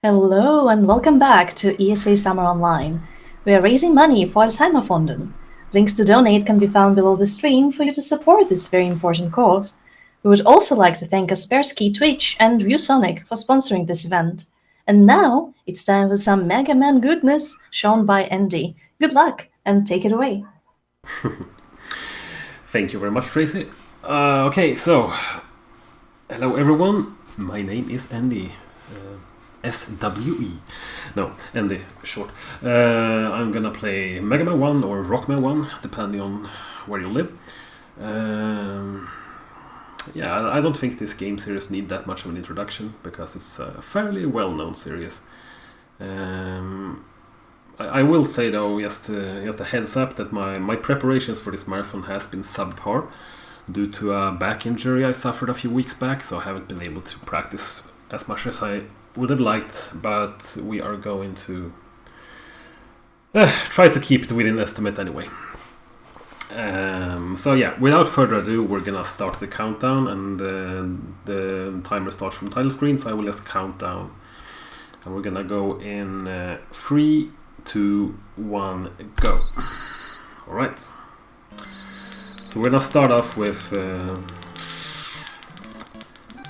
Hello and welcome back to ESA Summer Online. We are raising money for Alzheimerfonden. Links to donate can be found below the stream for you to support this very important cause. We would also like to thank Kaspersky, Twitch, and ViewSonic for sponsoring this event. And now it's time for some Mega Man goodness shown by Endy. Good luck and take it away. Thank you very much, Tracy. Okay, so hello everyone. My name is Endy. SWE. No, Endy, short. I'm gonna play Mega Man 1 or Rockman 1, depending on where you live. Yeah, I don't think this game series need that much of an introduction, because it's a fairly well-known series. I will say though, just a heads up, that my preparations for this marathon has been subpar due to a back injury I suffered a few weeks back, so I haven't been able to practice as much as I would have liked, but we are going to try to keep it within estimate anyway. So yeah, without further ado, we're gonna start the countdown, and the timer starts from title screen, so I will just count down. And we're gonna go in 3, 2, 1, go. Alright. So we're gonna start off with...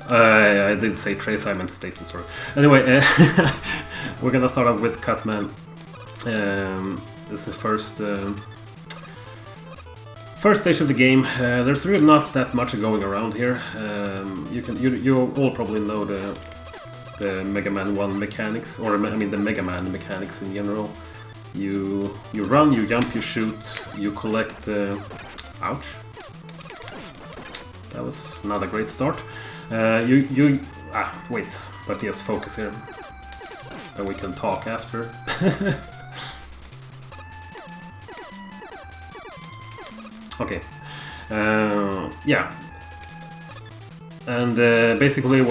I did say Trace, I meant Stacy, sorry. Anyway, we're gonna start off with Catman. This is the first stage of the game. There's really not that much going around here. You all probably know the Mega Man 1 mechanics, or I mean the Mega Man mechanics in general. You run, you jump, you shoot, you collect. Ouch! That was not a great start. Wait, but yes, focus here. And we can talk after. Okay. Yeah. And basically,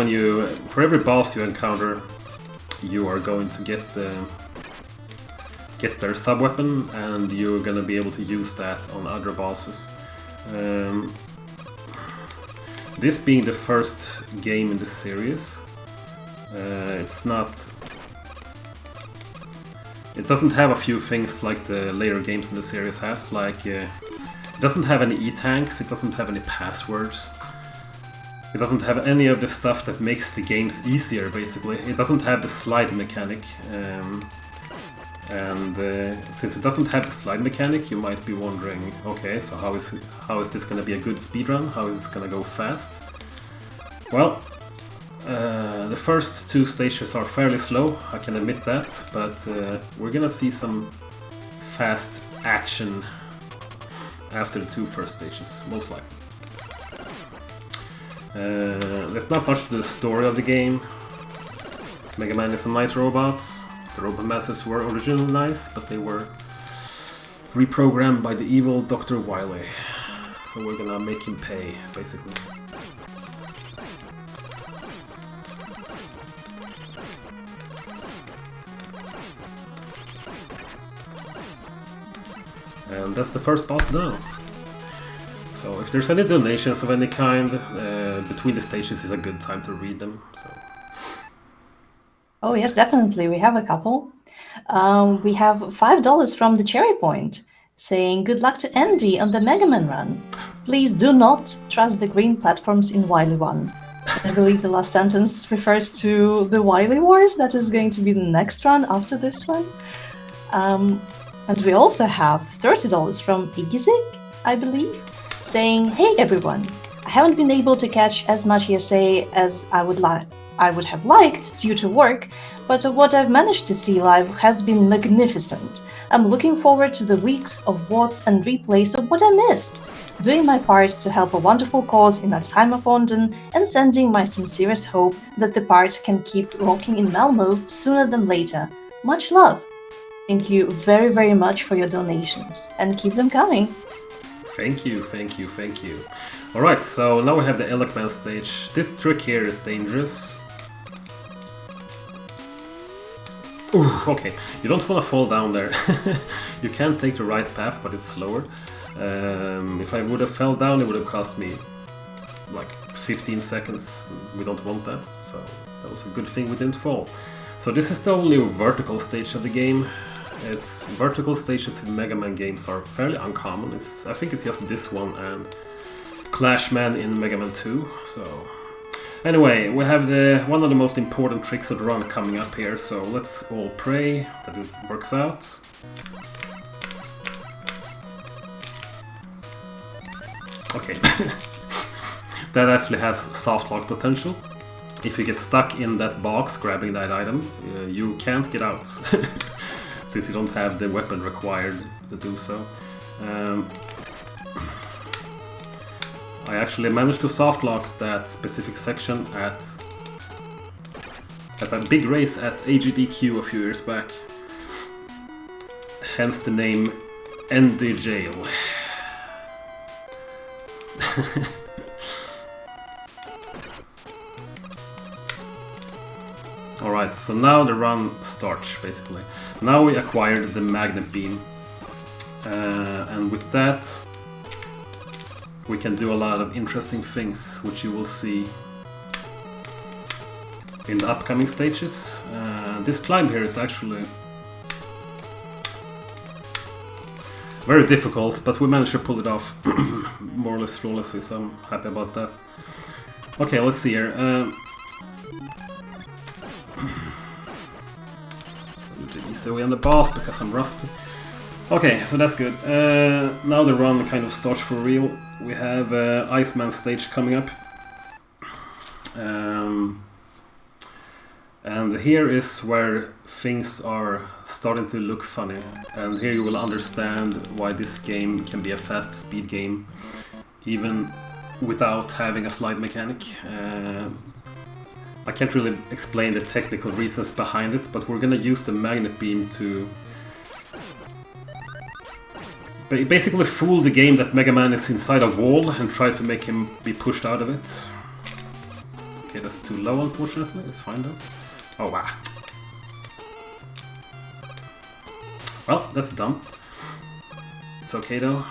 for every boss you encounter, you are going to get their sub-weapon, and you're gonna be able to use that on other bosses. This being the first game in the series, it doesn't have a few things like the later games in the series has, like it doesn't have any E-tanks, it doesn't have any passwords, it doesn't have any of the stuff that makes the games easier, basically. It doesn't have the slide mechanic, and since it doesn't have the slide mechanic, you might be wondering, okay, so how is this going to be a good speedrun? How is this going to go fast? Well, the first two stages are fairly slow, I can admit that, but we're going to see some fast action after the two first stages, most likely. There's not much to the story of the game. Mega Man is a nice robot. The Robot Masters were originally nice, but they were reprogrammed by the evil Dr. Wily. So we're gonna make him pay, basically. And that's the first boss now. So if there's any donations of any kind, between the stages is a good time to read them. So. Oh yes, definitely. We have a couple. We have $5 from the Cherry Point, saying good luck to Endy on the Mega Man run. Please do not trust the green platforms in Wily 1. I believe the last sentence refers to the Wily Wars, that is going to be the next run after this one. And we also have $30 from Igizik, I believe, saying, hey everyone, I haven't been able to catch as much ESA as I would have liked due to work, but what I've managed to see live has been magnificent. I'm looking forward to the weeks of watch and replays of what I missed, doing my part to help a wonderful cause in Alzheimerfonden, and sending my sincerest hope that the part can keep rocking in Malmo sooner than later. Much love! Thank you very, very much for your donations, and keep them coming! Thank you, thank you, thank you. Alright, so now we have the Eloquent Stage. This trick here is dangerous. Ooh, okay, you don't want to fall down there. You can take the right path, but it's slower. If I would have fell down, it would have cost me like 15 seconds. We don't want that, so that was a good thing we didn't fall. So this is the only vertical stage of the game. It's vertical stages in Mega Man games are fairly uncommon. I think it's just this one and Clashman in Mega Man 2. So anyway, we have one of the most important tricks of the run coming up here. So let's all pray that it works out. Okay, that actually has soft lock potential. If you get stuck in that box grabbing that item, you can't get out, since you don't have the weapon required to do so. I actually managed to soft lock that specific section at a big race at AGDQ a few years back. Hence the name EndySWE. Alright, so now the run starts, basically. Now we acquired the magnet beam. And with that, we can do a lot of interesting things, which you will see in the upcoming stages. This climb here is actually very difficult, but we managed to pull it off more or less flawlessly, so I'm happy about that. Okay, let's see here. Do the easy way on the boss because I'm rusty. Okay, so that's good. Now the run kind of starts for real. We have Iceman Stage coming up. And here is where things are starting to look funny. And here you will understand why this game can be a fast speed game, even without having a slide mechanic. I can't really explain the technical reasons behind it, but we're gonna use the magnet beam to basically fool the game that Mega Man is inside a wall and try to make him be pushed out of it. Okay, that's too low, unfortunately. It's fine though. Oh wow. Well, that's dumb. It's okay though.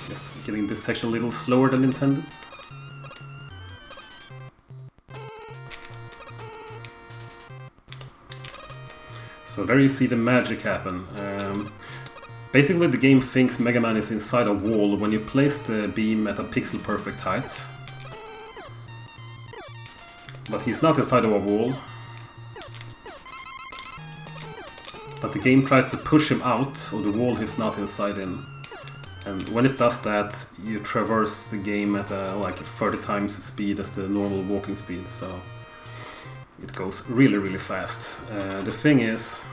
Just getting this section a little slower than intended. So there you see the magic happen. Basically the game thinks Mega Man is inside a wall when you place the beam at a pixel perfect height. But he's not inside of a wall. But the game tries to push him out of the wall he's not inside in. And when it does that, you traverse the game at like 30 times the speed as the normal walking speed, so it goes really, really fast. The thing is,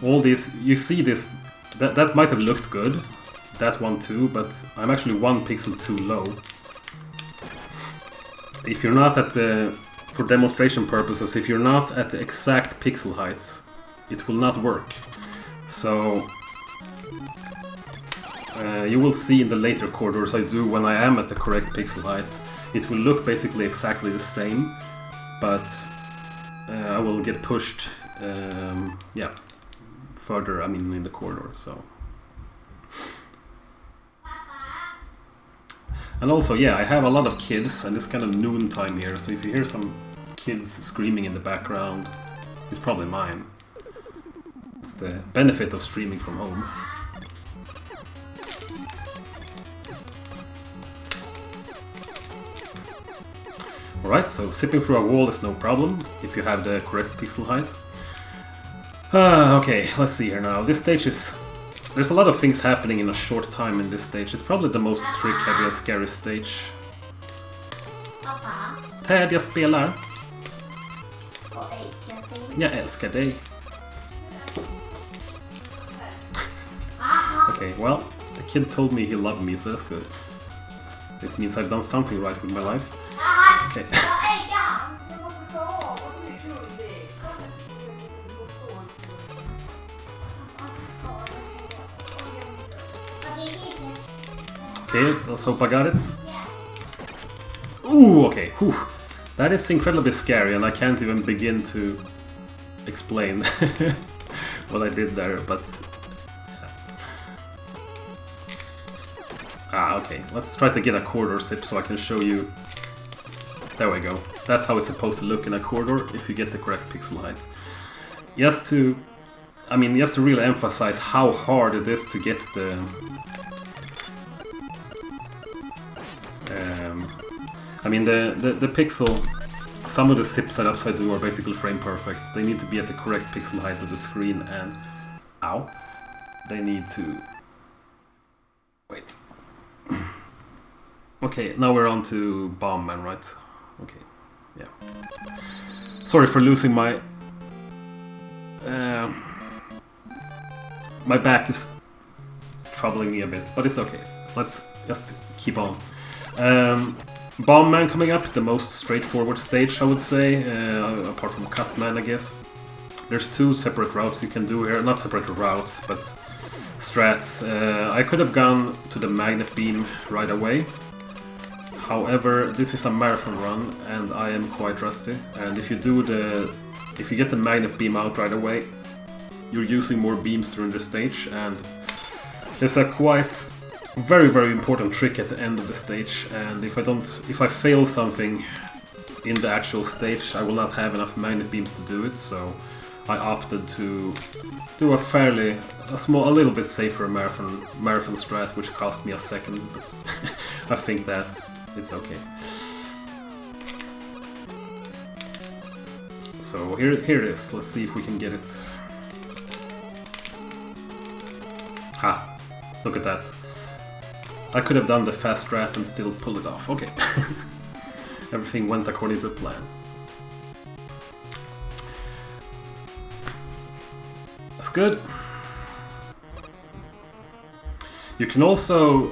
all these, you see this, that might have looked good, that one too, but I'm actually 1 pixel too low. If you're not at the, for demonstration purposes, if you're not at the exact pixel height, it will not work. So you will see in the later corridors I do when I am at the correct pixel height, it will look basically exactly the same, but I will get pushed, yeah, further, I mean, in the corridor, so. And also, yeah, I have a lot of kids, and it's kind of noon time here, so if you hear some kids screaming in the background, it's probably mine. It's the benefit of streaming from home. Alright, so zipping through a wall is no problem, if you have the correct pixel height. Okay, let's see here now. This stage is... There's a lot of things happening in a short time in this stage. It's probably the most trick-heavy and scary stage. Ted, jag spelar. Jag älskar dig. Okay, well, the kid told me he loved me, so that's good. It means I've done something right with my life. Okay. Okay, let's hope I got it. Ooh, okay. Whew. That is incredibly scary, and I can't even begin to explain what I did there, but... Ah, okay. Let's try to get a corridor zip so I can show you There we go. That's how it's supposed to look in a corridor if you get the correct pixel height. Just to really emphasize how hard it is to get the the pixel. Some of the zip setups I do are basically frame perfect. They need to be at the correct pixel height of the screen, and they need to wait. Okay, now we're on to Bomb Man, right? Okay, yeah. Sorry for losing my... my back is troubling me a bit, but it's okay. Let's just keep on. Bomb Man coming up, the most straightforward stage, I would say, apart from Catman, I guess. There's two separate routes you can do here. Not separate routes, but strats. I could have gone to the magnet beam right away. However, this is a marathon run, and I am quite rusty. And if you get the magnet beam out right away, you're using more beams during the stage, and there's a very, very important trick at the end of the stage. And if I fail something in the actual stage, I will not have enough magnet beams to do it. So I opted to do a little bit safer marathon strat, which cost me a second, but I think that it's okay. So here it is. Let's see if we can get it. Ha! Look at that. I could have done the fast strat and still pull it off. Okay. Everything went according to plan. That's good. You can also...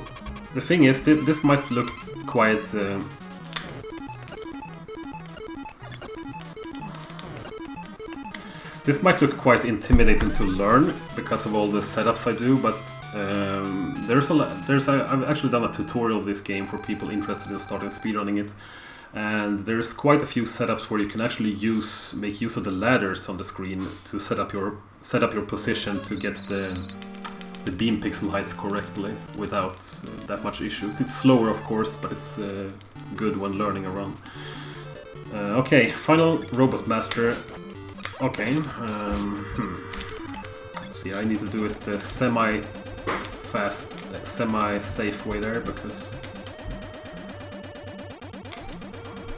The thing is, this might look quite... This might look quite intimidating to learn because of all the setups I do, but I've actually done a tutorial of this game for people interested in starting speedrunning it, and there's quite a few setups where you can actually make use of the ladders on the screen to set up your position to get the beam pixel heights correctly without that much issues. It's slower, of course, but it's good when learning a run. Okay, final Robot Master. Okay, let's see, I need to do it the semi-fast, semi-safe way there, because...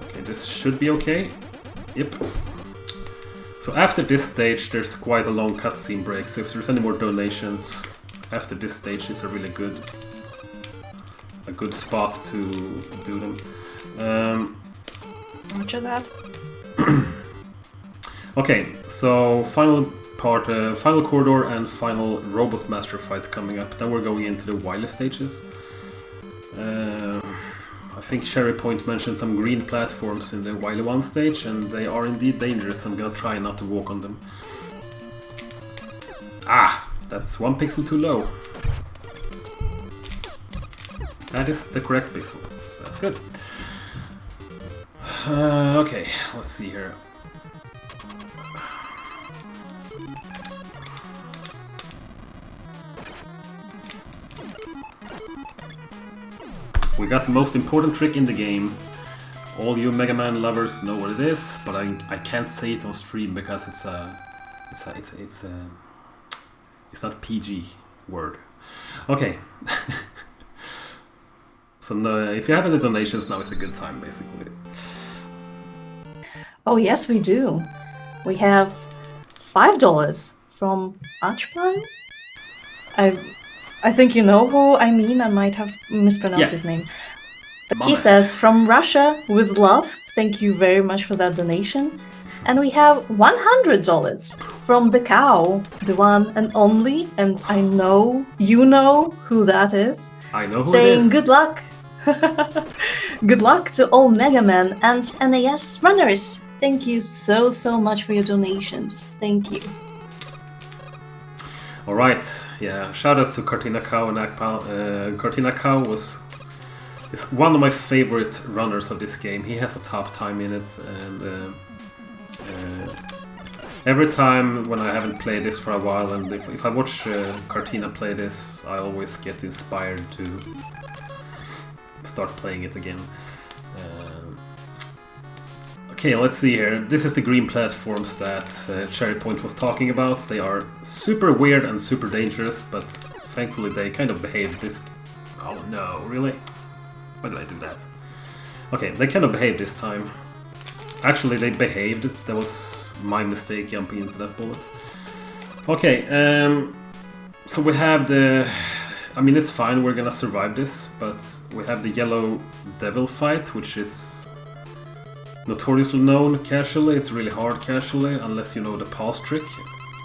Okay, this should be okay. Yep. So after this stage, there's quite a long cutscene break, so if there's any more donations after this stage, it's a really good spot to do them. Roger that. Okay, so final corridor and final Robot Master fight coming up. Then we're going into the Wily stages. I think Cherry Point mentioned some green platforms in the Wily 1 stage, and they are indeed dangerous. I'm gonna try not to walk on them. Ah, that's 1 pixel too low. That is the correct pixel, so that's good. Okay, let's see here. We got the most important trick in the game. All you Mega Man lovers know what it is, but I can't say it on stream because it's not PG word. Okay. So if you have any donations, now is a good time, basically. Oh yes, we do. We have $5 from Archprime. I think you know who I mean. I might have mispronounced his name. But he says, from Russia, with love, thank you very much for that donation. And we have $100 from the cow, the one and only, and I know you know who that is. I know who saying it is. Good luck. Good luck to all Mega Man and NAS runners. Thank you so much for your donations. Thank you. Alright, yeah, shoutouts to Cartina Cow and Akpal. Cartina Cow is one of my favorite runners of this game. He has a top time in it, and every time when I haven't played this for a while, and if I watch Cartina play this, I always get inspired to start playing it again. Okay, let's see here. This is the green platforms that Cherry Point was talking about. They are super weird and super dangerous, but thankfully they kind of behaved this... Oh no, really? Why did I do that? Okay, they kind of behaved this time. Actually, they behaved. That was my mistake jumping into that bullet. Okay, so we have the... I mean, it's fine, we're gonna survive this, but we have the yellow devil fight, which is notoriously known casually. It's really hard casually, unless you know the pause trick,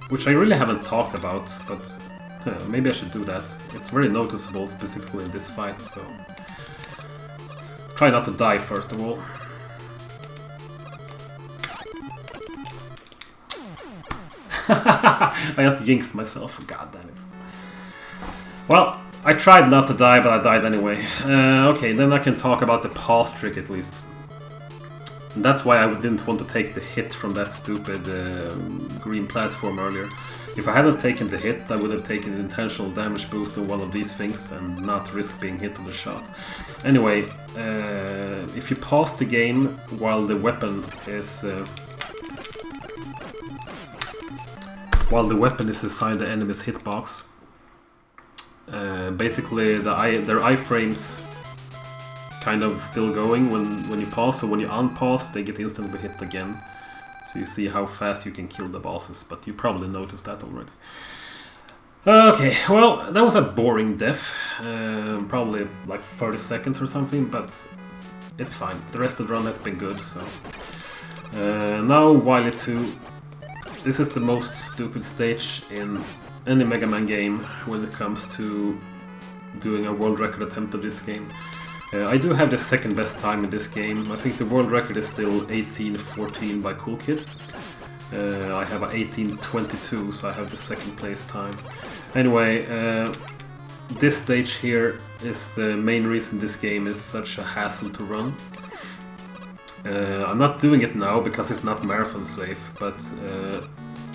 which I really haven't talked about, but maybe I should do that. It's very noticeable, specifically in this fight, so... Let's try not to die, first of all. I just jinxed myself, god damn it. Well, I tried not to die, but I died anyway. Okay, then I can talk about the pause trick at least. And that's why I didn't want to take the hit from that stupid green platform earlier. If I hadn't taken the hit, I would have taken an intentional damage boost on one of these things and not risk being hit on the shot. Anyway, if you pause the game while the weapon is... while the weapon is assigned the enemy's hitbox, basically their iframes kind of still going when you pause, so when you unpause they get instantly hit again. So you see how fast you can kill the bosses, but you probably noticed that already. Okay, well, that was a boring death, probably like 30 seconds or something, but it's fine. The rest of the run has been good, so... now Wily 2. This is the most stupid stage in any Mega Man game when it comes to doing a world record attempt of this game. I do have the second best time in this game. I think the world record is still 18:14 by Cool Kid. I have a 18:22, so I have the second place time. Anyway, this stage here is the main reason this game is such a hassle to run. I'm not doing it now because it's not marathon safe, but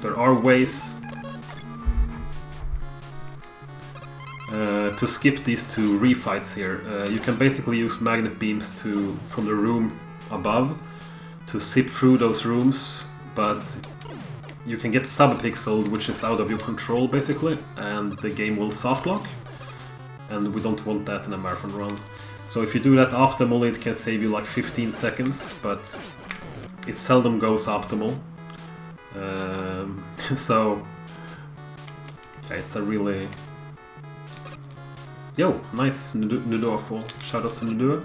there are ways to skip these two refights here. You can basically use magnet beams from the room above to zip through those rooms, but you can get sub-pixeled, which is out of your control basically, and the game will softlock, and we don't want that in a marathon run. So if you do that optimally, it can save you like 15 seconds, but it seldom goes optimal. So yeah, it's a really... Yo, nice Nudua fall. Shoutouts to Nudua.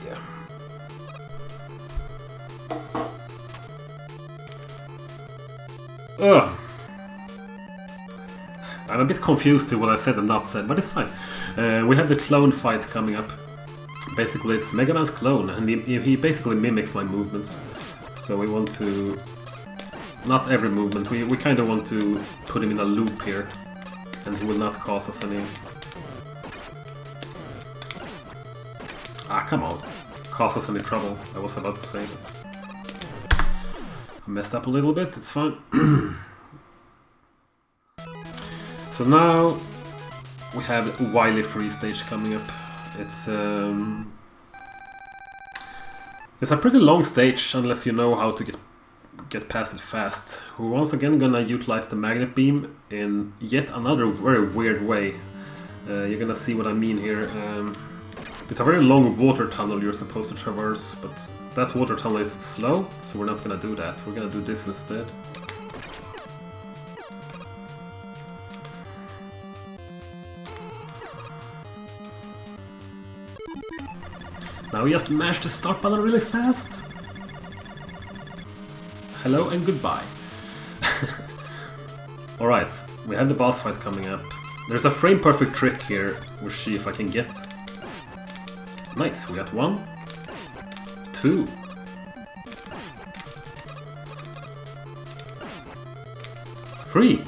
Yeah. Ugh. I'm a bit confused to what I said and not said, but it's fine. We have the clone fight coming up. Basically, it's Mega Man's clone, and he basically mimics my movements. So we want to... Not every movement, we kind of want to put him in a loop here. And he will not cause us any... Ah, come on. Cause us any trouble, I was about to say, but... I messed up a little bit, it's fine. So now we have Wily Free stage coming up. It's a pretty long stage unless you know how to get past it fast. We're once again gonna utilize the magnet beam in yet another very weird way. You're gonna see what I mean here. It's a very long water tunnel you're supposed to traverse, but that water tunnel is slow, so we're not gonna do that. We're gonna do this instead. Now we just mash the start button really fast. Hello and goodbye. Alright, we have the boss fight coming up. There's a frame perfect trick here. We'll see if I can get. Nice, we got 1, 2. 3.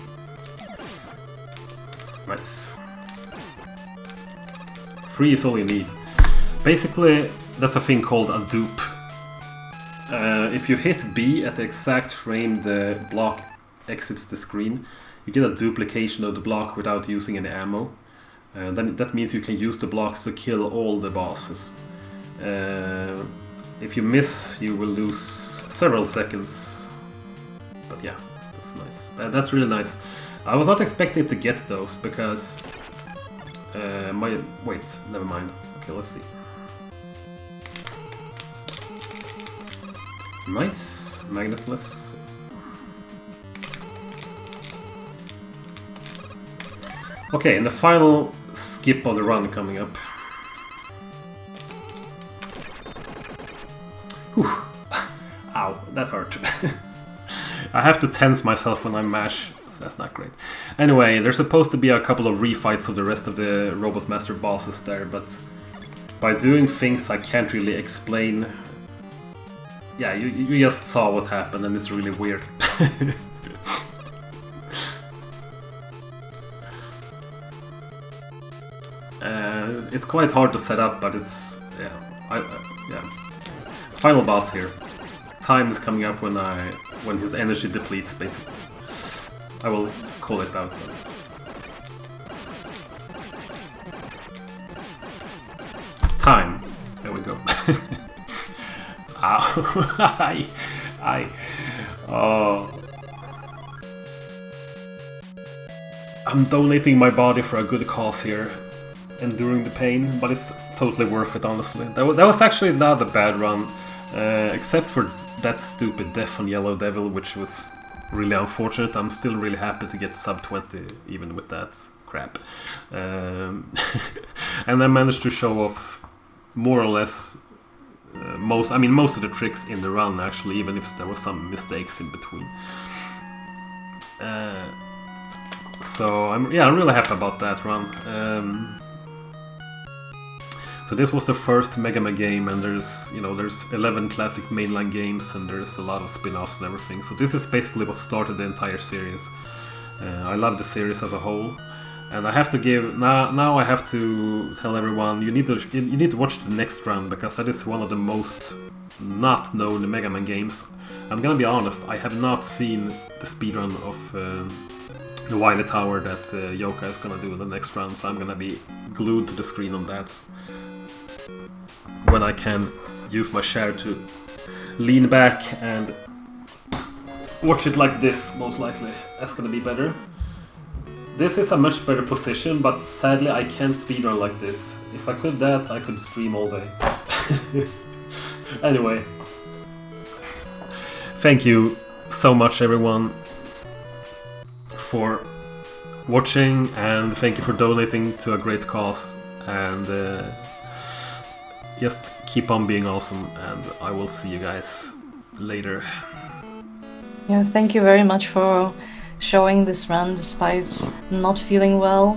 Nice. 3 is all you need. Basically, that's a thing called a dupe. If you hit B at the exact frame the block exits the screen, you get a duplication of the block without using any ammo. Then that means you can use the blocks to kill all the bosses. If you miss, you will lose several seconds. But yeah, that's nice. That's really nice. I was not expecting to get those because wait, never mind. Okay, let's see. Nice, magnetless. Okay, and the final skip of the run coming up. Whew. Ow, that hurt. I have to tense myself when I mash, so that's not great. Anyway, there's supposed to be a couple of refights of the rest of the Robot Master bosses there, but by doing things I can't really explain. Yeah, you just saw what happened and it's really weird. It's quite hard to set up, but it's... yeah, yeah. Final boss here. Time is coming up when his energy depletes, basically. I will call it out. Time. There we go. Ow. Oh. I'm donating my body for a good cause here. Enduring the pain, but it's totally worth it, honestly. That was actually not a bad run, except for that stupid death on Yellow Devil, which was really unfortunate. I'm still really happy to get sub 20 even with that crap. And I managed to show off more or less most of the tricks in the run, actually, even if there were some mistakes in between. So I'm really happy about that run. So this was the first Mega Man game, and there's 11 classic mainline games, and there's a lot of spin-offs and everything. So this is basically what started the entire series. I love the series as a whole, and I have to give now I have to tell everyone you need to watch the next run, because that is one of the most not known Mega Man games. I'm gonna be honest, I have not seen the speedrun of the Wily Tower that Yoka is gonna do in the next run, so I'm gonna be glued to the screen on that when I can use my chair to lean back and watch it like this, most likely. That's gonna be better. This is a much better position, but sadly I can't speedrun like this. If I could that, I could stream all day. Anyway. Thank you so much, everyone, for watching, and thank you for donating to a great cause, and just keep on being awesome, and I will see you guys later. Yeah, thank you very much for showing this run despite not feeling well.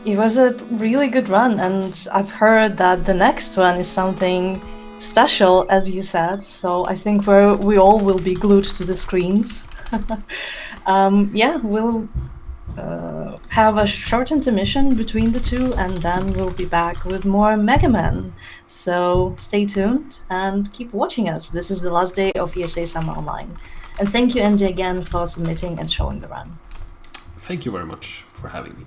It was a really good run, and I've heard that the next one is something special, as you said, so I think we all will be glued to the screens. Yeah, we'll have a short intermission between the two, and then we'll be back with more Mega Man. So stay tuned and keep watching us. This is the last day of ESA Summer Online. And thank you, Endy, again for submitting and showing the run. Thank you very much for having me.